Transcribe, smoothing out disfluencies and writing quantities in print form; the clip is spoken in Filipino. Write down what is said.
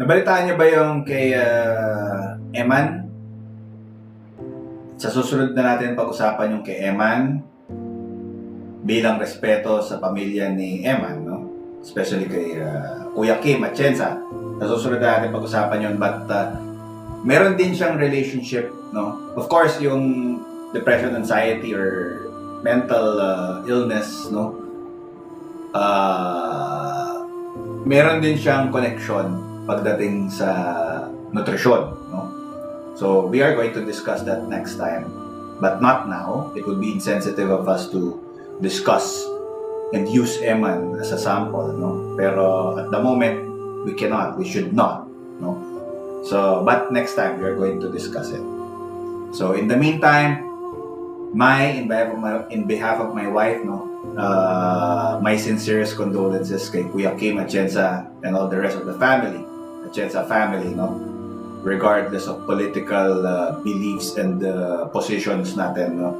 Nabalitaan niyo ba yung kay Eman? Sa susunod na natin pag-usapan yung kay Eman bilang respeto sa pamilya ni Eman, no? Especially kay Kuya Kim Atienza. Sa susunod na natin pag-usapan yun, but meron din siyang relationship, no? Of course, yung depression, anxiety, or mental illness, no? Meron din siyang connection pagdating sa nutrisyon, no? So we are going to discuss that next time, but not now. It would be insensitive of us to discuss and use Eman as a sample, no? Pero at the moment, we cannot, we should not, no? So, but next time, we are going to discuss it. So in the meantime, in behalf of my wife, no, my sincerest condolences kay Kuya Kim Atienza and all the rest of the family, Atienza family, no, regardless of political beliefs and positions natin, no.